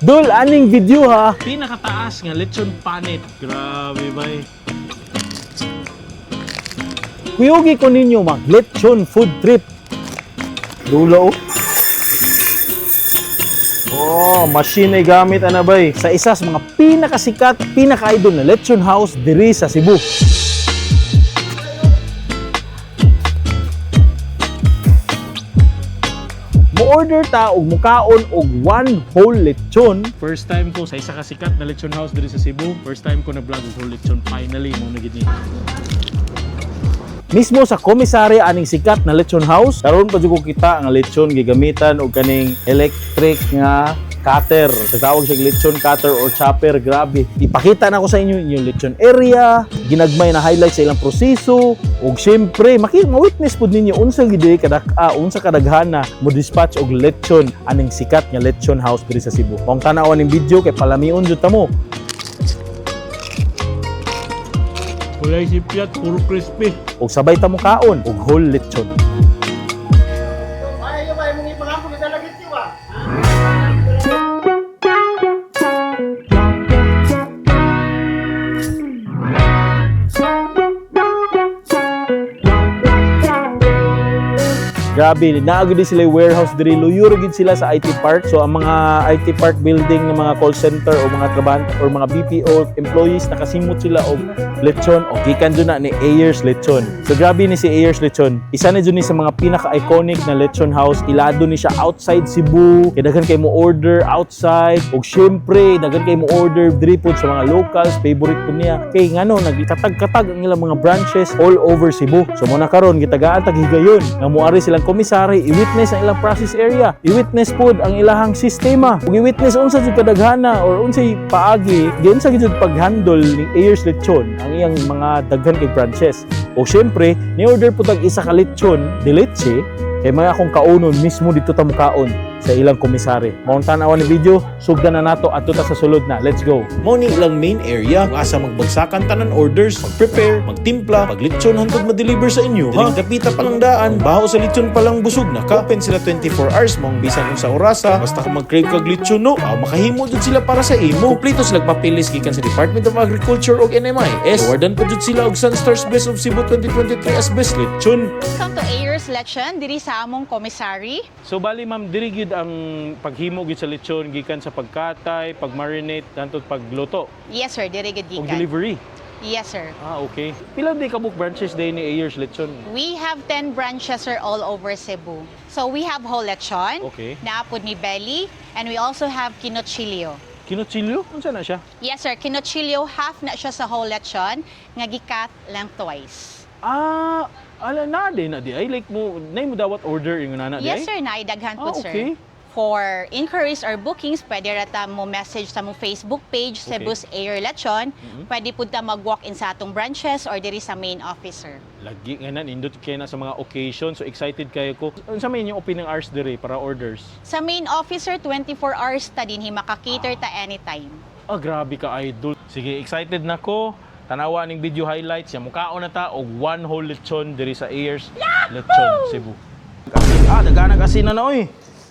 Dol, aning video ha. Pinakataas nga lechon panit. Grabe bay. Kuyugi ko ninyo mag lechon food trip. Dulo. Oh, machine ay gamit ana bay sa isa sa mga pinakasikat, pinaka-idol na lechon house diri sa Cebu. Mo-order ta og mukaon og one whole lechon. First time ko sa isa ka sikat na lechon house diri sa Cebu. First time ko na vlog og whole lechon. Finally mo na gid ni. Mismo sa komisarya aning sikat na lechon house, karon pa jud ko kita nga lechon gigamitan og kaning electric nga cutter. Tawag siya lechon cutter or chopper. Grabe. Ipakita na ko sa inyo yung lechon area, ginagmay na highlight sa ilang proseso, ug syempre ma-witness pud ninyo unsa gid unsa kadaghana mo dispatch og lechon aning sikat nga lechon house diri sa Cebu. Kung tanaw ning video kay palamion jud ta mo. Kulay sipyat, puro crispy. Ug sabay ta mo kaon og whole lechon. Grabe, naagad sila yung warehouse diri, luyuro gid sila sa IT park. So ang mga IT park building ng mga call center o mga trabahan or mga BPO employees nakasimot sila og lechon o gikan dun na ni Ayers Lechon. So grabe ni si Ayers Lechon. Isa na dun ni sa mga pinaka-iconic na lechon house. Ilado ni siya outside Cebu. Kaya daghan kay mo order outside. Og syempre, daghan kay mo order diri pod sa mga locals. Favorite po niya. Kay ngano, nagkatag-katag ang ilang mga branches all over Cebu. So muna karon gitagaan tag higayon. Nga moari silang komisari, i-witness ang ilang process area, i-witness pod ang ilahang sistema, ug i-witness unsa jud kadaghana or unsay paagi, giunsa gid pag-handle ni Ayers Lechon ang iyang mga daghan kay branches. O syempre, ni-order po tag isa ka lechon, de leche, kay mga akong kaunon mismo dito ta mukaon sa ilang komisari. Maong tanawan ni video, sugdan na nato adto ta sa sulod na. Let's go. Mao ni ilang main area kung asa magbagsakan tanan orders, mag-prepare, magtimpla, paglechon hangtod ma-deliver sa inyo. Diling kapita pa lang daan, baho sa lechon pa lang busog na ka. Open sila 24 hours, mong bisan unsa orasa, basta kung mag-crave kag lechon no, makahimo jud sila para sa imo. Kumpleto sila papilis gikan sa Department of Agriculture ug NMIS. Awardan pa jud sila og Sunstars Best of Cebu 2023 as Best Lechon. Welcome to Ayers Lechon, diri sa among komisari. So bali ma'am, diri gyud ang paghimo gyud sa lechon gikan sa pagkatay, pag-marinate, hangtod pagluto Yes sir, diri gid ug gikan. delivery. Yes sir. Ah, okay. Pila di ka book branches day ni Ayers Lechon? We have 10 branches sir all over Cebu. So we have whole lechon, Okay. naapod ni belly, and we also have kinochilio. Kinochilyo? Unsa na siya? Yes sir, kinochilio half na siya sa whole lechon, nga gikat lang twice. Ah, ala na di ay like mo nay mo dawat order yung nana di ay? Yes sir, naidaghan po okay. sir. For inquiries or bookings, pwede rata mo message sa mong Facebook page, Okay. Cebu's Ayer Lechon. Pwede po ta mag-walk-in sa atong branches or diri sa main office, sir. Lagi nga nan indot kay na sa mga occasion, so excited kayo ko. Unsa may inyong opening hours diri para orders? Sa main office, sir, 24 hours ta din, maka-cater ta anytime. Ah, grabe ka idol. Sige, excited na ko. Tanawa ning video highlights, ya mukaon na ta og one whole lechon diri sa Ayers Lechon Cebu. Ah, daganag asin na oy.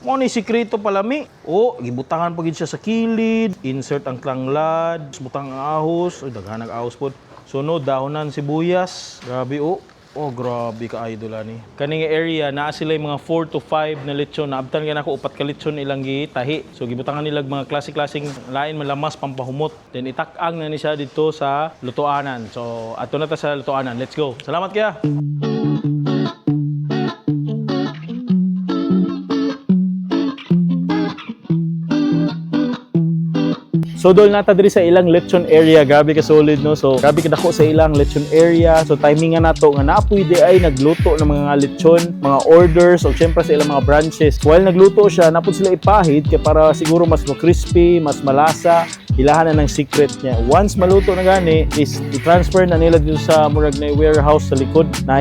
Mo ni sikreto palami. Oh, gibutangan pa gid siya sa kilid, insert ang tanglad, butang ang ahos, oy daghanag ahos pod. Sunod dahonan sibuyas. Grabe oh. Oh, grabe ka idol ani. Kaning area naa sila yung mga 4 to 5 na lechon. Naabtan ka na ko upat ka lechon ilang gitahi. So gibutangan nila mga klase-klaseng lain malamas pampahumot. Then itak-ang na ni siya dito sa lutuanan. So ato na ta sa lutuanan. Let's go. Salamat kaya. So dol nata diri sa ilang lechon area, grabe ka solid no. So grabe kadako sa ilang lechon area. So timingan nato nga naapoy di ay nagluto ng mga lechon, mga orders o syempre sa ilang mga branches. While nagluto siya, napod sila ipahid kay para siguro mas crispy, mas malasa. Ilahan na ng secret niya. Once maluto na gani, is i-transfer na nila dito sa murag na warehouse sa likod. Na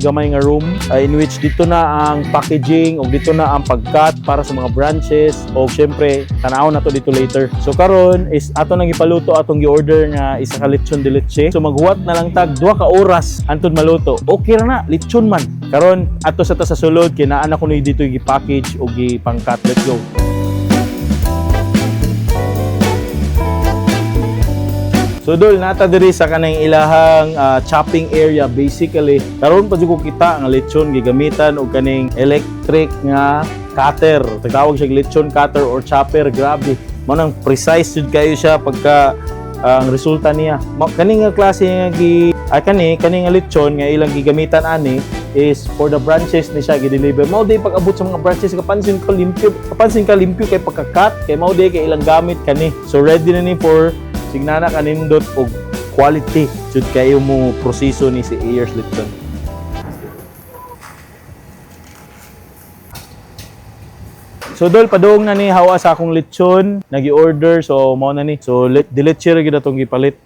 gamay nga room in which dito na ang packaging o dito na ang pag-cut para sa mga branches o syempre tanaw na to dito later. So karon is ato nang ipaluto atong gi-order nga isa ka lechon de leche. So maghuwat na lang tag 2 ka oras antud maluto. Okay ra na, lechon man. Karon ato sa ta sa sulod kay naa na kuno dito gi-package o gi-pang-cut. Let's go. So dol nata diri sa kanang ilahang chopping area basically karon pa jud ko kita nga lechon gigamitan og kaning electric nga cutter. Tawag siya lechon cutter or chopper. Grabe. Mo nang precise jud kayo siya pagka ang resulta niya. Kaning nga klase nga kaning nga lechon nga ilang gigamitan ani is for the branches ni siya gi-deliver. Mao day pag-abot sa mga branches kapansin ka limpyo kay pagka-cut kay mao day kay ilang gamit kani. So ready na ni for signana kanindot og quality jud kayo mo proseso ni si Ayers Lechon. So dol padung na ni hawa sa akong lechon, nagi-order so mao na ni. So diletche ra gyud atong gipalit.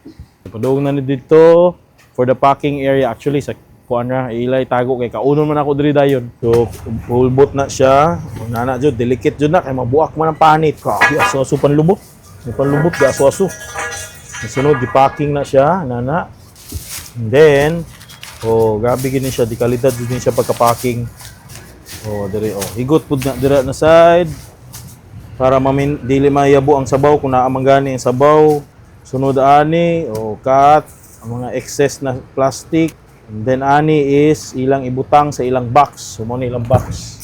Padung na ni dito for the packing area actually sa kuan ra ilay tago kay kaunon man ako diri dayon. So hulbot na siya. Nana jud delicate jud na kay mabuak man ang panit. Grabe aso-aso panlubot. May panlubot ga aso-aso. Sunod, di-packing na siya, nana. And then, grabe gini siya, di kalidad din siya pagka-packing. Dire, higot pud na dira na side para dili mayabo ang sabaw kung naa man gani ang sabaw. Sunod ani, cut ang mga excess na plastic. And then ani is ilang ibutang sa ilang box. So mo ilang box.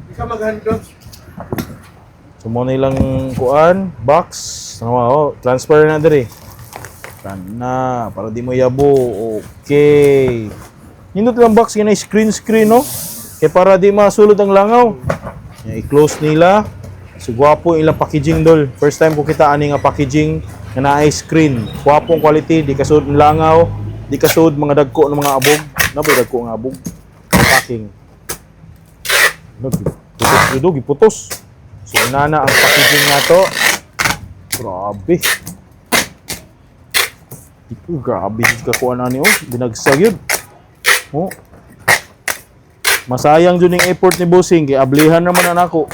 Ika maghandog. So mo ilang kuan, box. Transfer na diri. Kana para di mo yabo. Okay. Nindot lang box kina screen no. Kay para di masulod ang langaw. I-close nila. So gwapo ilang packaging dol. First time ko kita ani nga packaging nga naay screen. Gwapong quality, di kasud ang langaw, di kasud mga dagko ng mga abog. Nabay dagko nga abog. Packing. Giputos. So inana ang packaging nato. Grabe. Grabe ka kuha na niyo. Binagsag yun. Masayang dun yung effort ni Bossing. Kaya ablihan naman anako.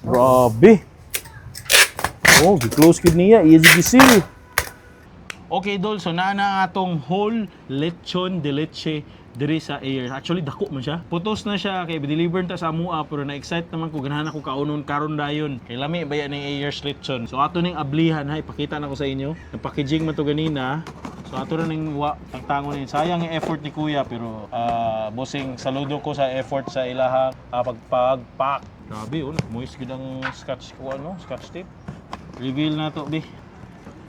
Grabe. Gi-close kid niya. Easy gisil. Okay, Dol. So, nana atong whole lechon de leche diri sa Ayers. Actually, dako man siya. Putos na siya. Kaya deliver ta sa amua. Pero na-excite naman ko. Ganahan ako kaunon karon dayon. Kay lami ba yan ng Ayers lechon. So, ato ning ablihan. Ipakita na ko sa inyo. Yung packaging man to ganina. So, ato na ning tangtango na yun. Sayang yung effort ni Kuya. Pero, Bossing, saludo ko sa effort sa ilaha pagpack. Grabe, moist gud ang scotch tape. Reveal na to, bi.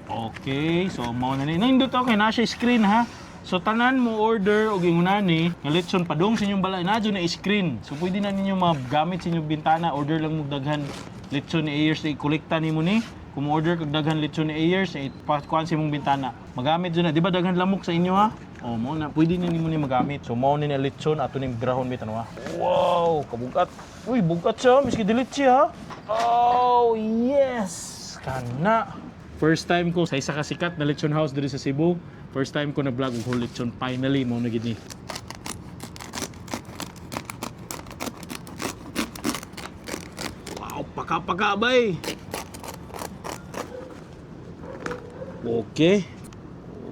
Okay, so mao na ni. Nindot ako kay na siya screen ha. So tanan mo order og ingunani nga lechon padung sa inyong balay na na screen. So pwede na ninyo magamit sa inyong bintana, order lang mo daghan lechon ni Ayers i-kolekta nimo ni. Kung order kag daghan lechon ni Ayers ipakuan sa imong bintana. Magamit jud na, di ba daghan lamok sa inyo ha? Mao na pwede na nimo ni magamit. So mao ni lechon ato ning grahon bit ano ha. Wow, kabugat. Uy, bugat siya, miski delete siya ha. Oh, yes. Kana. First time ko sa isa ka sikat na lechon house diri sa Cebu. First time ko na vlog og whole lechon. Finally mo na gid ni. Wow, paka bay. Okay.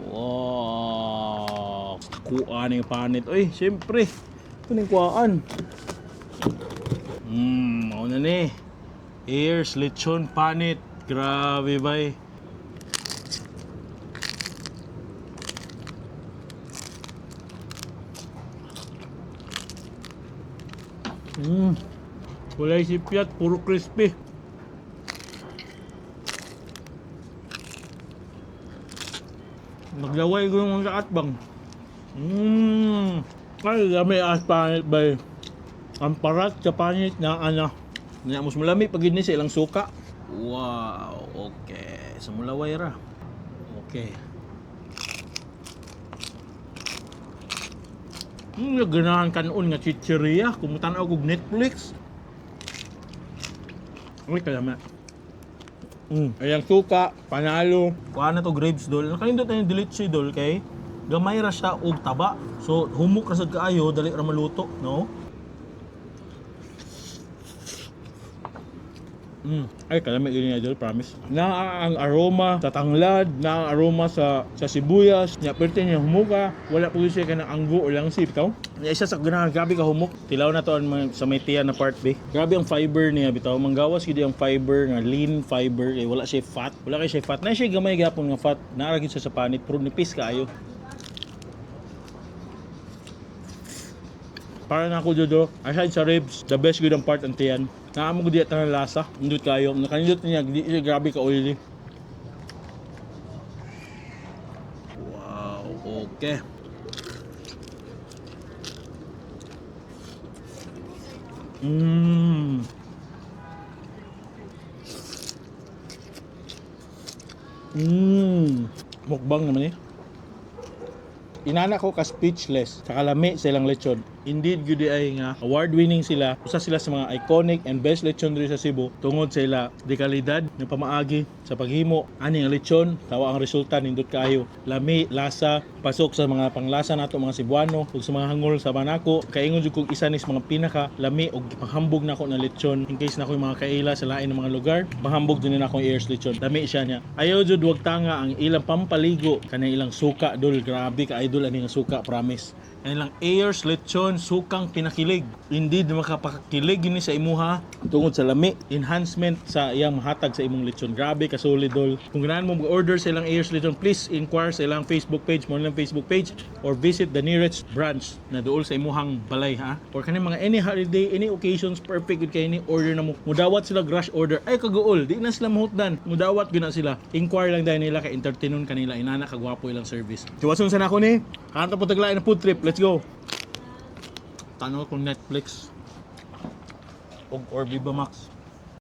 Wow. Kuan ning panit. Oy, syempre. Kuning kuan. Mao na ni. Ayers lechon panit. Grabe bay. Kulay sipyat, puro crispy. Naglaway ko yung sa atbang. Ay, dami aspanit bay. Ang parat sa panit na ana. Nga mas malami pag ni sa ilang suka. Wow, okay. Sa mulaway ra. Okay. Ganahan kanon nga chicheria. Kumutan ako og Netflix. Uy, kalama. Ayang suka, panalo. Kuha na to grapes dol. Nakalindot na yung delete dol kay gamay ra siya og taba. So, humok ra sad kaayo, dali ra maluto, no? Ay, kalami yun idol, promise. Na ang aroma sa tanglad, na ang aroma sa sibuyas, nya pwerte niya humuka, wala po siya ka ng anggo o langsip, bitaw. Nya isa sa ganahan, grabe ka humok. Tilaw na to sa may tiyan na part B. Grabe ang fiber niya, bitaw. Manggawas yun ang fiber, nga lean fiber, eh, wala siya fat. Wala kayo siya fat. Na siya gamay gapon nga fat. Naaragin siya sa panit, pero nipis kaayo. Para na ako Jojo, aside sa ribs, the best good ang part ang tiyan. Naamo ko diya tanang lasa, indot kayo. Nakanindot niya, di siya grabe ka oily. Wow, okay. Mukbang naman eh. Inana ko ka speechless sa kalami sa ilang lechon. Indeed, good ay nga award-winning sila. Usa sila sa mga iconic and best lechon diri sa Cebu tungod sa ila dekalidad ng pamaagi sa paghimo. Ani ang lechon, tawa ang resulta nindot kaayo. Lami, lasa, pasok sa mga panglasa nato mga Cebuano ug sa mga hangul sa Manako. Kaingon jud kog isa ni sa mga pinaka lami og panghambog nako na lechon in case na ko mga kaila sa lain ng mga lugar. Panghambog din nako ears lechon. Lami siya niya. Ayaw jud wag tanga ang ilang pampaligo kanang ilang suka dol. Grabe ka idol ani nga suka, promise. Ang ilang ears lechon sukang pinakilig. Indeed makapakilig ini sa imuha tungod sa lami, enhancement sa iyang mahatag sa imong lechon. Grabe ka solid dol. Kung ganahan mo mag-order sa ilang ears lechon, please inquire sa ilang Facebook page, mo nilang Facebook page or visit the nearest branch na duol sa imuhang balay ha. Or kani mga any holiday, any occasions, perfect good kay ni order na mo. Mudawat sila rush order. Ay kaguol, di na sila mahutdan. Mudawat gyud na sila. Inquire lang dahil nila kay entertainon kanila inana kagwapo ilang service. Tiwason sa nako ni. Kanto po taglain na food trip. Let's go. Tanaw kong Netflix or Viva Max.